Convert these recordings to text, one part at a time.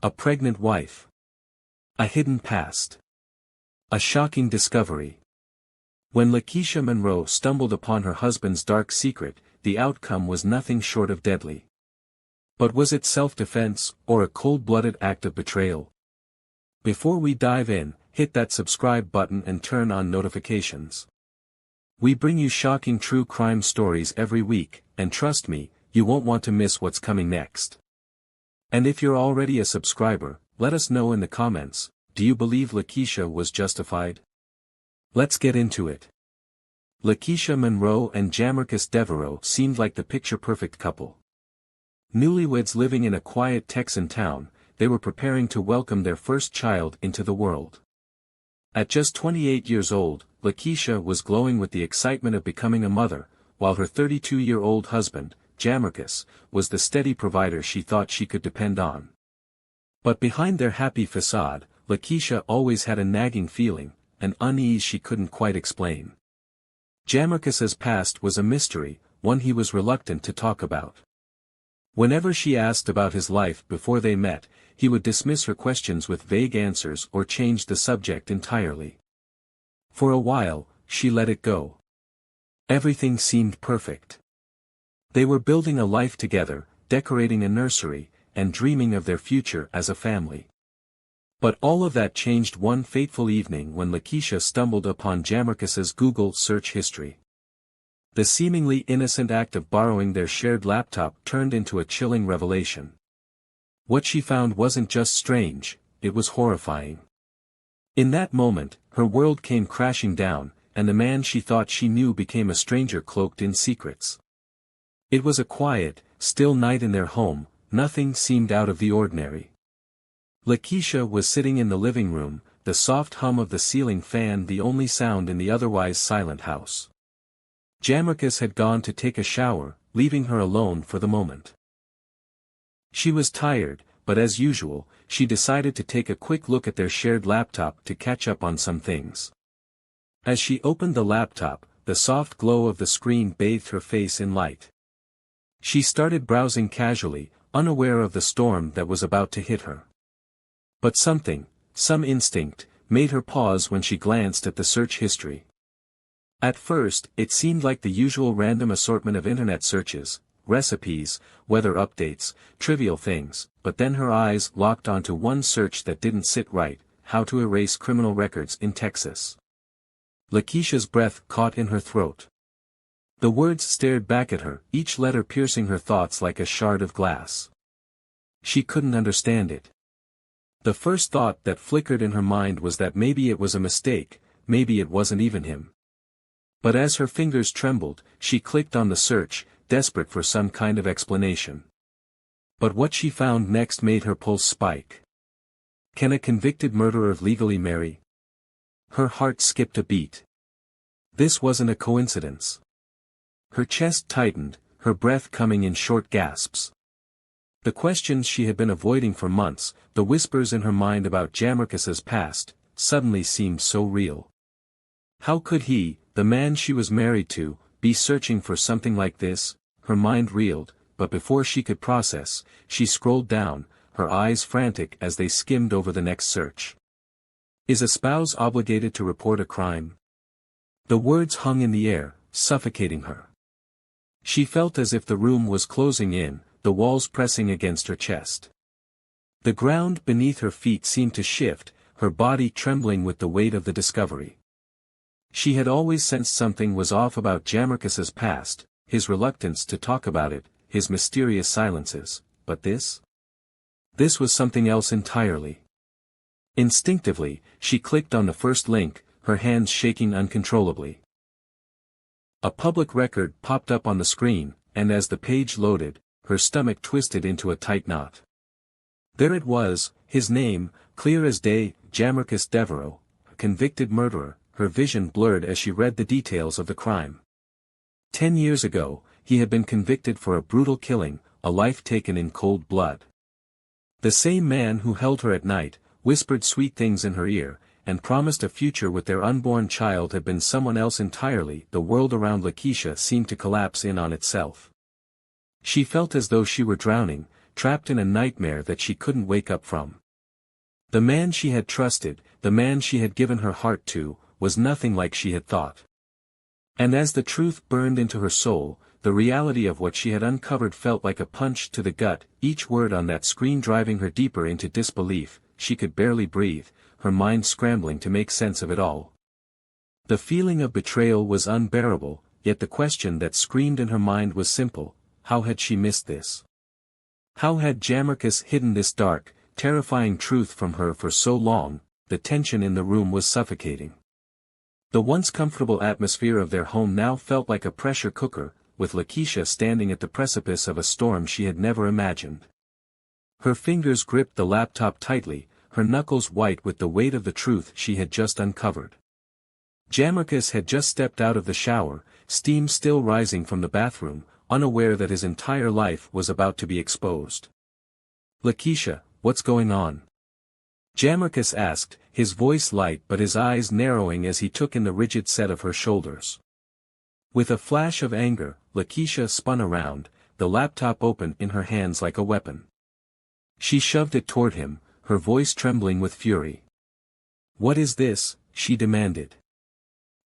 A pregnant wife. A hidden past. A shocking discovery. When Lakeisha Monroe stumbled upon her husband's dark secret, the outcome was nothing short of deadly. But was it self-defense, or a cold-blooded act of betrayal? Before we dive in, hit that subscribe button and turn on notifications. We bring you shocking true crime stories every week, and trust me, you won't want to miss what's coming next. And if you're already a subscriber, let us know in the comments, do you believe Lakeisha was justified? Let's get into it. Lakeisha Monroe and Jamarcus Devereaux seemed like the picture-perfect couple. Newlyweds living in a quiet Texan town, they were preparing to welcome their first child into the world. At just 28 years old, Lakeisha was glowing with the excitement of becoming a mother, while her 32-year-old husband, Jamarcus, was the steady provider she thought she could depend on. But behind their happy facade, Lakeisha always had a nagging feeling, an unease she couldn't quite explain. Jamarcus's past was a mystery, one he was reluctant to talk about. Whenever she asked about his life before they met, he would dismiss her questions with vague answers or change the subject entirely. For a while, she let it go. Everything seemed perfect. They were building a life together, decorating a nursery, and dreaming of their future as a family. But all of that changed one fateful evening when Lakeisha stumbled upon Jamarcus's Google search history. The seemingly innocent act of borrowing their shared laptop turned into a chilling revelation. What she found wasn't just strange, it was horrifying. In that moment, her world came crashing down, and the man she thought she knew became a stranger cloaked in secrets. It was a quiet, still night in their home, nothing seemed out of the ordinary. Lakeisha was sitting in the living room, the soft hum of the ceiling fan the only sound in the otherwise silent house. Jamarcus had gone to take a shower, leaving her alone for the moment. She was tired, but as usual, she decided to take a quick look at their shared laptop to catch up on some things. As she opened the laptop, the soft glow of the screen bathed her face in light. She started browsing casually, unaware of the storm that was about to hit her. But some instinct, made her pause when she glanced at the search history. At first, it seemed like the usual random assortment of internet searches, recipes, weather updates, trivial things, but then her eyes locked onto one search that didn't sit right: how to erase criminal records in Texas. Lakeisha's breath caught in her throat. The words stared back at her, each letter piercing her thoughts like a shard of glass. She couldn't understand it. The first thought that flickered in her mind was that maybe it was a mistake, maybe it wasn't even him. But as her fingers trembled, she clicked on the search, desperate for some kind of explanation. But what she found next made her pulse spike. Can a convicted murderer legally marry? Her heart skipped a beat. This wasn't a coincidence. Her chest tightened, her breath coming in short gasps. The questions she had been avoiding for months, the whispers in her mind about Jamarcus's past, suddenly seemed so real. How could he, the man she was married to, be searching for something like this? Her mind reeled, but before she could process, she scrolled down, her eyes frantic as they skimmed over the next search. Is a spouse obligated to report a crime? The words hung in the air, suffocating her. She felt as if the room was closing in, the walls pressing against her chest. The ground beneath her feet seemed to shift, her body trembling with the weight of the discovery. She had always sensed something was off about Jamarcus's past, his reluctance to talk about it, his mysterious silences, but this? This was something else entirely. Instinctively, she clicked on the first link, her hands shaking uncontrollably. A public record popped up on the screen, and as the page loaded, her stomach twisted into a tight knot. There it was, his name, clear as day, Jamarcus Devereaux, a convicted murderer. Her vision blurred as she read the details of the crime. 10 years ago, he had been convicted for a brutal killing, a life taken in cold blood. The same man who held her at night, whispered sweet things in her ear, and promised a future with their unborn child had been someone else entirely. The world around Lakeisha seemed to collapse in on itself. She felt as though she were drowning, trapped in a nightmare that she couldn't wake up from. The man she had trusted, the man she had given her heart to, was nothing like she had thought. And as the truth burned into her soul, the reality of what she had uncovered felt like a punch to the gut, each word on that screen driving her deeper into disbelief. She could barely breathe, her mind scrambling to make sense of it all. The feeling of betrayal was unbearable, yet the question that screamed in her mind was simple: how had she missed this? How had Jamarcus hidden this dark, terrifying truth from her for so long? The tension in the room was suffocating. The once comfortable atmosphere of their home now felt like a pressure cooker, with Lakeisha standing at the precipice of a storm she had never imagined. Her fingers gripped the laptop tightly, her knuckles white with the weight of the truth she had just uncovered. Jamarcus had just stepped out of the shower, steam still rising from the bathroom, unaware that his entire life was about to be exposed. "Lakeisha, what's going on?" Jamarcus asked, his voice light but his eyes narrowing as he took in the rigid set of her shoulders. With a flash of anger, Lakeisha spun around, the laptop open in her hands like a weapon. She shoved it toward him, her voice trembling with fury. "What is this?" she demanded.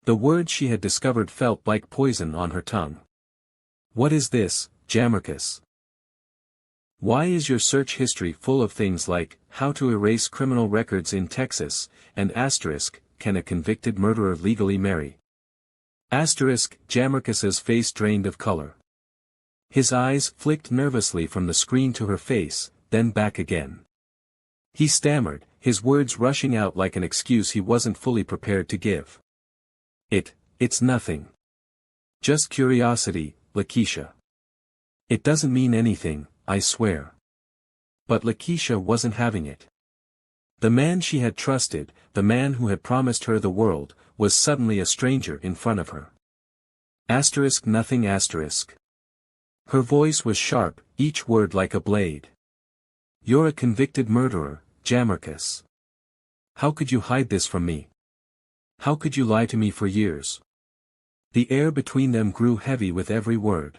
The words she had discovered felt like poison on her tongue. "What is this, Jamarcus? Why is your search history full of things like, how to erase criminal records in Texas, and asterisk, can a convicted murderer legally marry? Asterisk." Jamarcus's face drained of color. His eyes flicked nervously from the screen to her face, then back again. He stammered, his words rushing out like an excuse he wasn't fully prepared to give. It's nothing. Just curiosity, Lakeisha. It doesn't mean anything, I swear." But Lakeisha wasn't having it. The man she had trusted, the man who had promised her the world, was suddenly a stranger in front of her. Asterisk nothing asterisk. Her voice was sharp, each word like a blade. "You're a convicted murderer, Jamarcus. How could you hide this from me? How could you lie to me for years?" The air between them grew heavy with every word.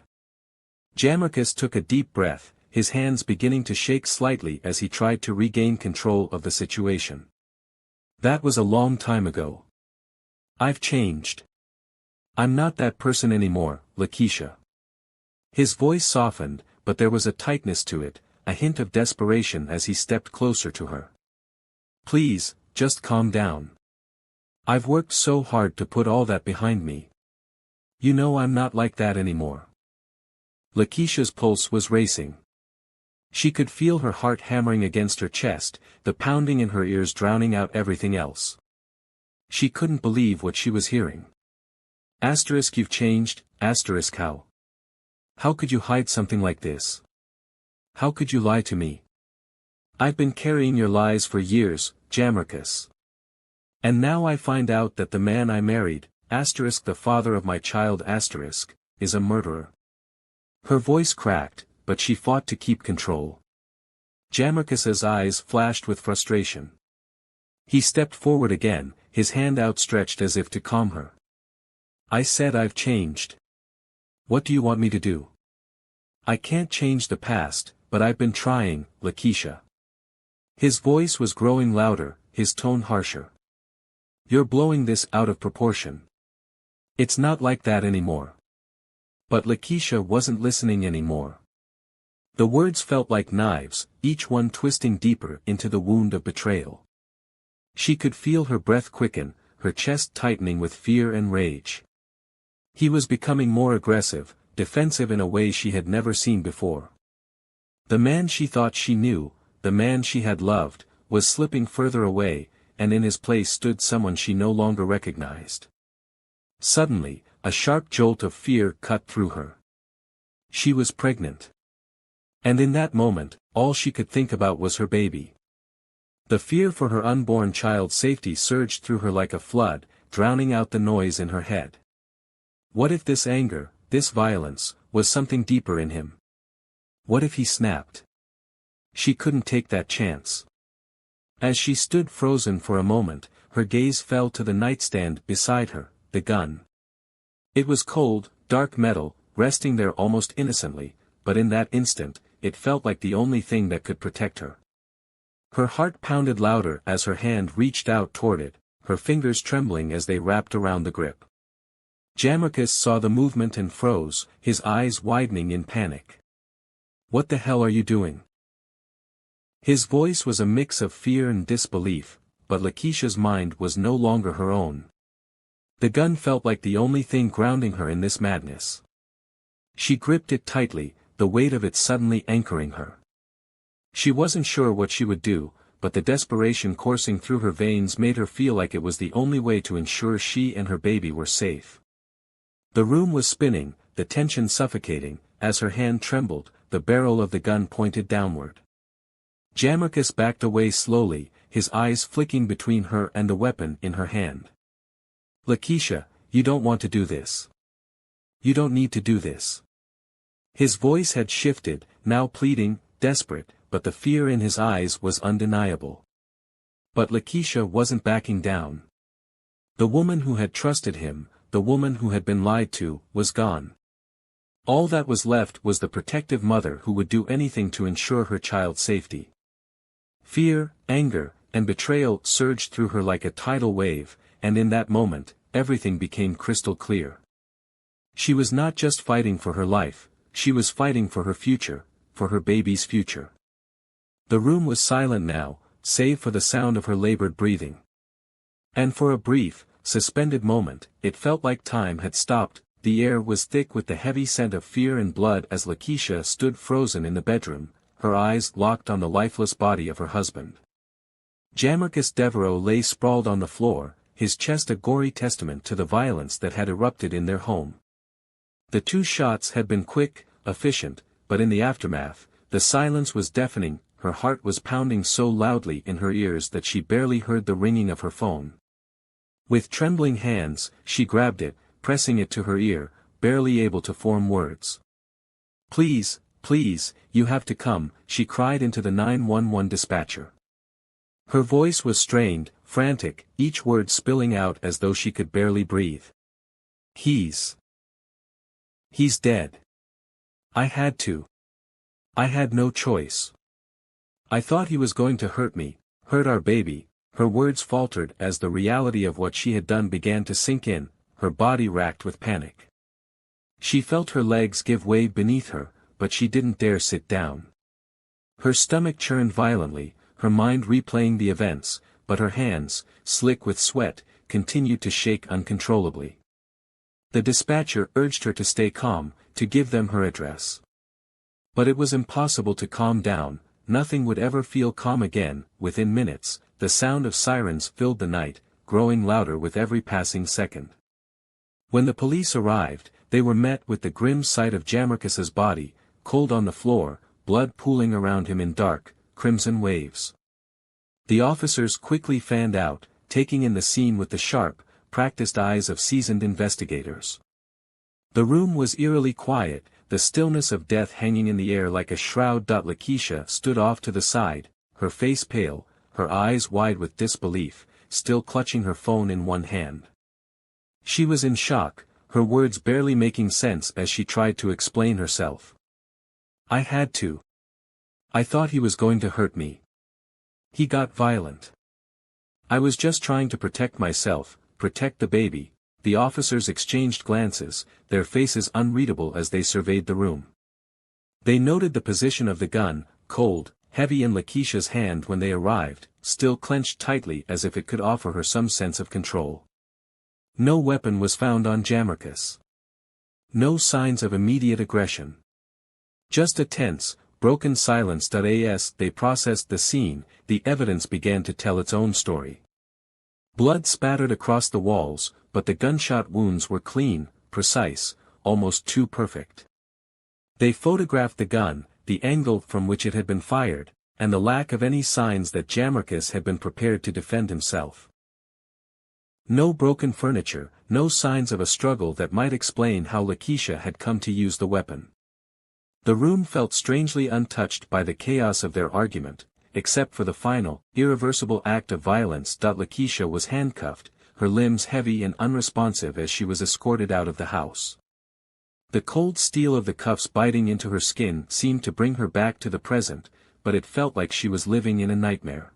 Jamarcus took a deep breath, his hands beginning to shake slightly as he tried to regain control of the situation. "That was a long time ago. I've changed. I'm not that person anymore, Lakeisha." His voice softened, but there was a tightness to it, a hint of desperation as he stepped closer to her. "Please, just calm down. I've worked so hard to put all that behind me. You know I'm not like that anymore." Lakeisha's pulse was racing. She could feel her heart hammering against her chest, the pounding in her ears drowning out everything else. She couldn't believe what she was hearing. Asterisk you've changed, asterisk how? How could you hide something like this? How could you lie to me? I've been carrying your lies for years, Jamarcus. And now I find out that the man I married, asterisk the father of my child asterisk, is a murderer. Her voice cracked, but she fought to keep control. Jamarcus's eyes flashed with frustration. He stepped forward again, his hand outstretched as if to calm her. "I said I've changed. What do you want me to do? I can't change the past, but I've been trying, Lakeisha." His voice was growing louder, his tone harsher. "You're blowing this out of proportion. It's not like that anymore." But Lakeisha wasn't listening anymore. The words felt like knives, each one twisting deeper into the wound of betrayal. She could feel her breath quicken, her chest tightening with fear and rage. He was becoming more aggressive, defensive in a way she had never seen before. The man she thought she knew, the man she had loved, was slipping further away, and in his place stood someone she no longer recognized. Suddenly, a sharp jolt of fear cut through her. She was pregnant. And in that moment, all she could think about was her baby. The fear for her unborn child's safety surged through her like a flood, drowning out the noise in her head. What if this anger, this violence, was something deeper in him? What if he snapped? She couldn't take that chance. As she stood frozen for a moment, her gaze fell to the nightstand beside her, the gun. It was cold, dark metal, resting there almost innocently, but in that instant, it felt like the only thing that could protect her. Her heart pounded louder as her hand reached out toward it, her fingers trembling as they wrapped around the grip. Jamrkus saw the movement and froze, his eyes widening in panic. "What the hell are you doing?" His voice was a mix of fear and disbelief, but Lakeisha's mind was no longer her own. The gun felt like the only thing grounding her in this madness. She gripped it tightly, the weight of it suddenly anchoring her. She wasn't sure what she would do, but the desperation coursing through her veins made her feel like it was the only way to ensure she and her baby were safe. The room was spinning, the tension suffocating, as her hand trembled, the barrel of the gun pointed downward. Jamrkus backed away slowly, his eyes flicking between her and the weapon in her hand. "Lakeisha, you don't want to do this. You don't need to do this." His voice had shifted, now pleading, desperate, but the fear in his eyes was undeniable. But Lakeisha wasn't backing down. The woman who had trusted him, the woman who had been lied to, was gone. All that was left was the protective mother who would do anything to ensure her child's safety. Fear, anger, and betrayal surged through her like a tidal wave, and in that moment, everything became crystal clear. She was not just fighting for her life, she was fighting for her future, for her baby's future. The room was silent now, save for the sound of her labored breathing. And for a brief, suspended moment, it felt like time had stopped. The air was thick with the heavy scent of fear and blood as Lakeisha stood frozen in the bedroom, her eyes locked on the lifeless body of her husband. Jamrkus Devereaux lay sprawled on the floor, his chest a gory testament to the violence that had erupted in their home. The 2 shots had been quick, efficient, but in the aftermath, the silence was deafening. Her heart was pounding so loudly in her ears that she barely heard the ringing of her phone. With trembling hands, she grabbed it, pressing it to her ear, barely able to form words. "Please, please, you have to come," she cried into the 911 dispatcher. Her voice was strained, frantic, each word spilling out as though she could barely breathe. He's dead. I had to. I had no choice. I thought he was going to hurt me, hurt our baby." Her words faltered as the reality of what she had done began to sink in, her body racked with panic. She felt her legs give way beneath her, but she didn't dare sit down. Her stomach churned violently, her mind replaying the events, but her hands, slick with sweat, continued to shake uncontrollably. The dispatcher urged her to stay calm, to give them her address. But it was impossible to calm down, nothing would ever feel calm again. Within minutes, the sound of sirens filled the night, growing louder with every passing second. When the police arrived, they were met with the grim sight of Jamrkus's body, cold on the floor, blood pooling around him in dark, crimson waves. The officers quickly fanned out, taking in the scene with the sharp, practiced eyes of seasoned investigators. The room was eerily quiet, the stillness of death hanging in the air like a shroud. Lakeisha stood off to the side, her face pale, her eyes wide with disbelief, still clutching her phone in one hand. She was in shock, her words barely making sense as she tried to explain herself. "I had to. I thought he was going to hurt me. He got violent. I was just trying to protect myself, protect the baby." The officers exchanged glances, their faces unreadable as they surveyed the room. They noted the position of the gun, cold, heavy in Lakeisha's hand when they arrived, still clenched tightly as if it could offer her some sense of control. No weapon was found on Jamrkus. No signs of immediate aggression. Just a tense, broken silence. As they processed the scene, the evidence began to tell its own story. Blood spattered across the walls, but the gunshot wounds were clean, precise, almost too perfect. They photographed the gun, the angle from which it had been fired, and the lack of any signs that Jamrkus had been prepared to defend himself. No broken furniture, no signs of a struggle that might explain how Lakeisha had come to use the weapon. The room felt strangely untouched by the chaos of their argument, except for the final, irreversible act of violence. Lakeisha was handcuffed, her limbs heavy and unresponsive as she was escorted out of the house. The cold steel of the cuffs biting into her skin seemed to bring her back to the present, but it felt like she was living in a nightmare.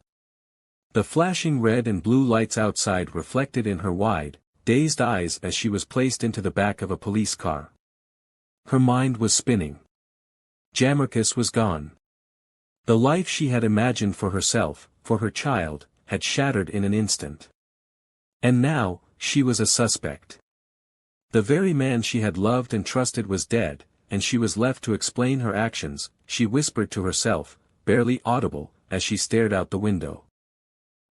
The flashing red and blue lights outside reflected in her wide, dazed eyes as she was placed into the back of a police car. Her mind was spinning. Jamarcus was gone. The life she had imagined for herself, for her child, had shattered in an instant. And now, she was a suspect. The very man she had loved and trusted was dead, and she was left to explain her actions, she whispered to herself, barely audible, as she stared out the window.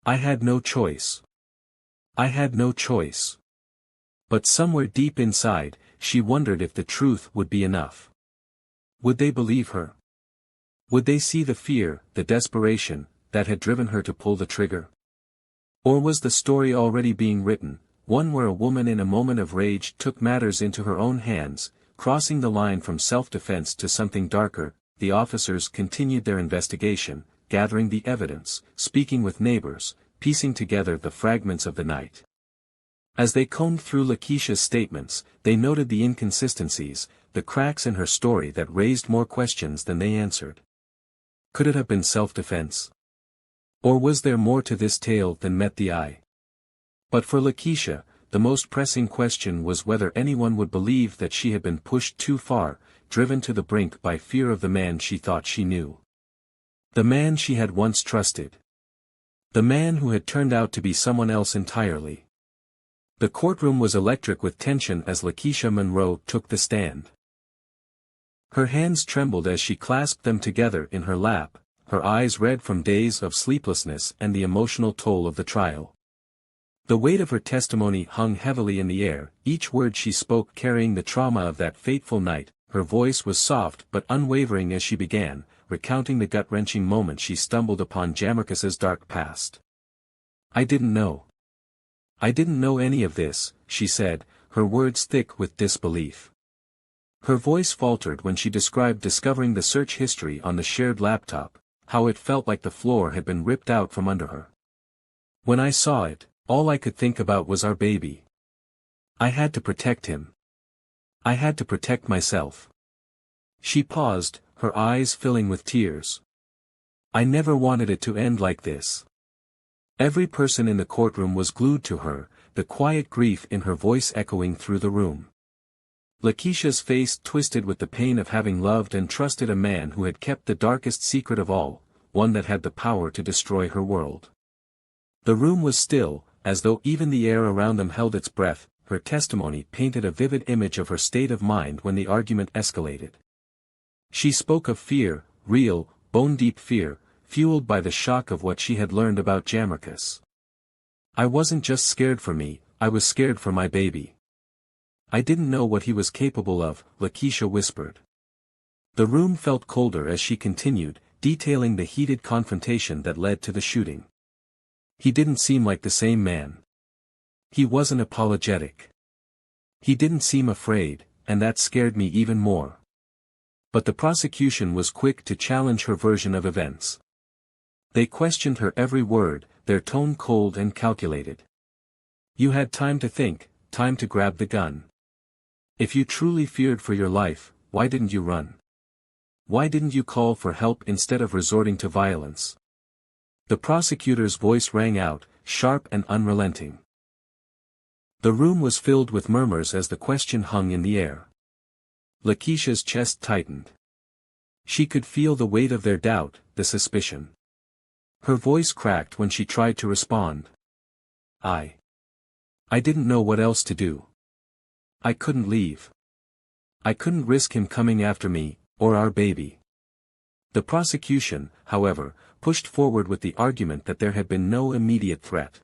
I had no choice. I had no choice. But somewhere deep inside, she wondered if the truth would be enough. Would they believe her? Would they see the fear, the desperation, that had driven her to pull the trigger? Or was the story already being written, one where a woman in a moment of rage took matters into her own hands, crossing the line from self-defense to something darker? The officers continued their investigation, gathering the evidence, speaking with neighbors, piecing together the fragments of the night. As they combed through Lakeisha's statements, they noted the inconsistencies, the cracks in her story that raised more questions than they answered. Could it have been self-defense? Or was there more to this tale than met the eye? But for Lakeisha, the most pressing question was whether anyone would believe that she had been pushed too far, driven to the brink by fear of the man she thought she knew. The man she had once trusted. The man who had turned out to be someone else entirely. The courtroom was electric with tension as Lakeisha Monroe took the stand. Her hands trembled as she clasped them together in her lap, her eyes red from days of sleeplessness and the emotional toll of the trial. The weight of her testimony hung heavily in the air, each word she spoke carrying the trauma of that fateful night. Her voice was soft but unwavering as she began, recounting the gut-wrenching moment she stumbled upon Jamarcus's dark past. I didn't know. I didn't know any of this, she said, her words thick with disbelief. Her voice faltered when she described discovering the search history on the shared laptop, how it felt like the floor had been ripped out from under her. When I saw it, all I could think about was our baby. I had to protect him. I had to protect myself. She paused, her eyes filling with tears. I never wanted it to end like this. Every person in the courtroom was glued to her, the quiet grief in her voice echoing through the room. Lakeisha's face twisted with the pain of having loved and trusted a man who had kept the darkest secret of all, one that had the power to destroy her world. The room was still, as though even the air around them held its breath. Her testimony painted a vivid image of her state of mind when the argument escalated. She spoke of fear, real, bone-deep fear, fueled by the shock of what she had learned about Jamarcus. I wasn't just scared for me, I was scared for my baby. I didn't know what he was capable of, Lakeisha whispered. The room felt colder as she continued, detailing the heated confrontation that led to the shooting. He didn't seem like the same man. He wasn't apologetic. He didn't seem afraid, and that scared me even more. But the prosecution was quick to challenge her version of events. They questioned her every word, their tone cold and calculated. You had time to think, time to grab the gun. If you truly feared for your life, why didn't you run? Why didn't you call for help instead of resorting to violence? The prosecutor's voice rang out, sharp and unrelenting. The room was filled with murmurs as the question hung in the air. Lakeisha's chest tightened. She could feel the weight of their doubt, the suspicion. Her voice cracked when she tried to respond. I didn't know what else to do. I couldn't leave. I couldn't risk him coming after me, or our baby. The prosecution, however, pushed forward with the argument that there had been no immediate threat.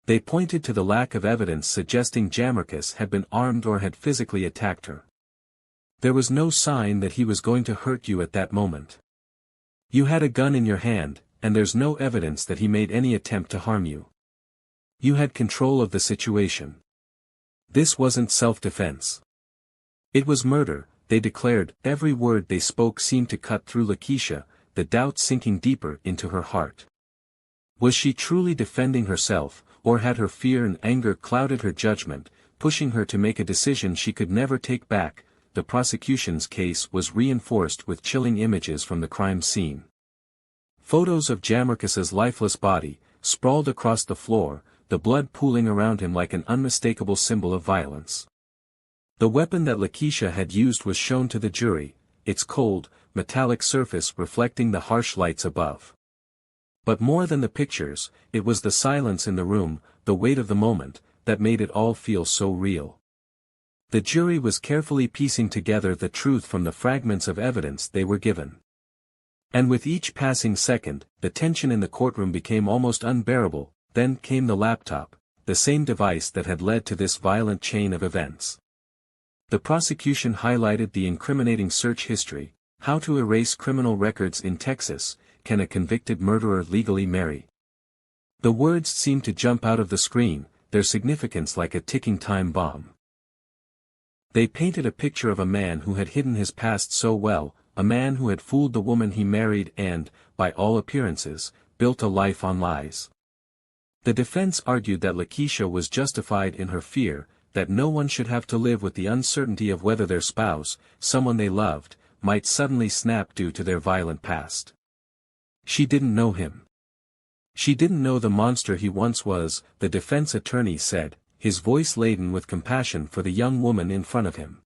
They pointed to the lack of evidence suggesting Jamarcus had been armed or had physically attacked her. There was no sign that he was going to hurt you at that moment. You had a gun in your hand, and there's no evidence that he made any attempt to harm you. You had control of the situation. This wasn't self-defense. It was murder, they declared. Every word they spoke seemed to cut through Lakeisha, the doubt sinking deeper into her heart. Was she truly defending herself, or had her fear and anger clouded her judgment, pushing her to make a decision she could never take back? the prosecution's case was reinforced with chilling images from the crime scene. Photos of Jamarcus's lifeless body, sprawled across the floor, the blood pooling around him like an unmistakable symbol of violence. The weapon that Lakeisha had used was shown to the jury, its cold, metallic surface reflecting the harsh lights above. But more than the pictures, it was the silence in the room, the weight of the moment, that made it all feel so real. The jury was carefully piecing together the truth from the fragments of evidence they were given. And with each passing second, the tension in the courtroom became almost unbearable. Then came the laptop, the same device that had led to this violent chain of events. The prosecution highlighted the incriminating search history: how to erase criminal records in Texas, can a convicted murderer legally marry? The words seemed to jump out of the screen, their significance like a ticking time bomb. They painted a picture of a man who had hidden his past so well, a man who had fooled the woman he married and, by all appearances, built a life on lies. The defense argued that Lakeisha was justified in her fear, that no one should have to live with the uncertainty of whether their spouse, someone they loved, might suddenly snap due to their violent past. She didn't know him. She didn't know the monster he once was, the defense attorney said, his voice laden with compassion for the young woman in front of him.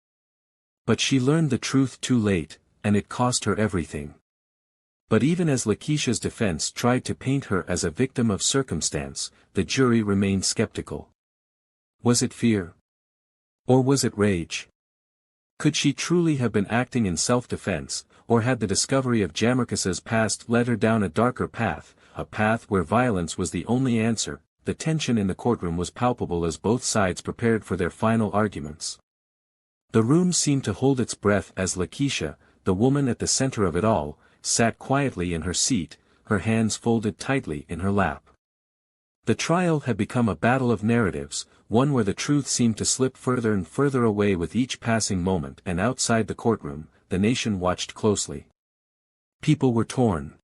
But she learned the truth too late, and it cost her everything. But even as Lakeisha's defense tried to paint her as a victim of circumstance, the jury remained skeptical. Was it fear? Or was it rage? Could she truly have been acting in self-defense, or had the discovery of Jamarcus's past led her down a darker path, a path where violence was the only answer? The tension in the courtroom was palpable as both sides prepared for their final arguments. The room seemed to hold its breath as Lakeisha, the woman at the center of it all, sat quietly in her seat, her hands folded tightly in her lap. The trial had become a battle of narratives, one where the truth seemed to slip further and further away with each passing moment, and outside the courtroom, the nation watched closely. People were torn.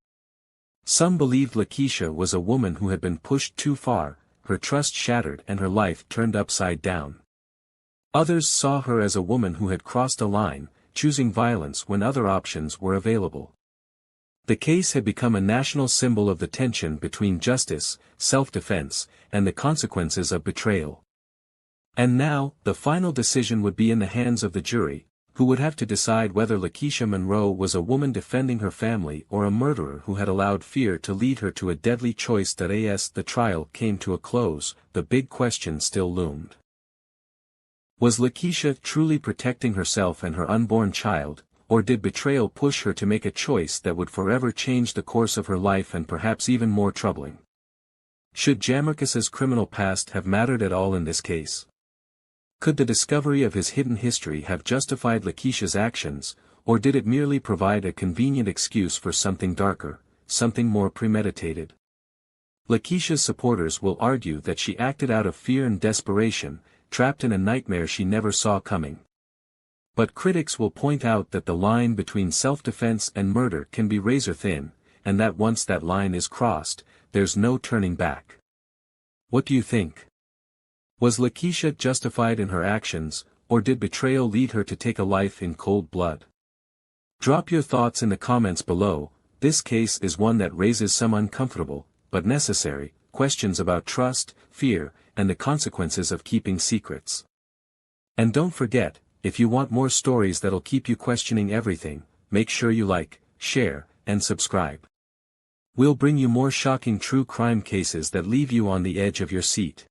Some believed Lakeisha was a woman who had been pushed too far, her trust shattered and her life turned upside down. Others saw her as a woman who had crossed a line, choosing violence when other options were available. The case had become a national symbol of the tension between justice, self-defense, and the consequences of betrayal. And now, the final decision would be in the hands of the jury, who would have to decide whether Lakeisha Monroe was a woman defending her family or a murderer who had allowed fear to lead her to a deadly choice. As the trial came to a close, the big question still loomed. Was Lakeisha truly protecting herself and her unborn child, or did betrayal push her to make a choice that would forever change the course of her life and perhaps even more troubling? Should Jamarcus's criminal past have mattered at all in this case? Could the discovery of his hidden history have justified Lakeisha's actions, or did it merely provide a convenient excuse for something darker, something more premeditated? Lakeisha's supporters will argue that she acted out of fear and desperation, trapped in a nightmare she never saw coming. But critics will point out that the line between self-defense and murder can be razor-thin, and that once that line is crossed, there's no turning back. What do you think? Was Lakeisha justified in her actions, or did betrayal lead her to take a life in cold blood? Drop your thoughts in the comments below. This case is one that raises some uncomfortable, but necessary, questions about trust, fear, and the consequences of keeping secrets. And don't forget, if you want more stories that'll keep you questioning everything, make sure you like, share, and subscribe. We'll bring you more shocking true crime cases that leave you on the edge of your seat.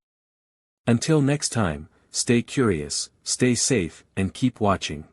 Until next time, stay curious, stay safe, and keep watching.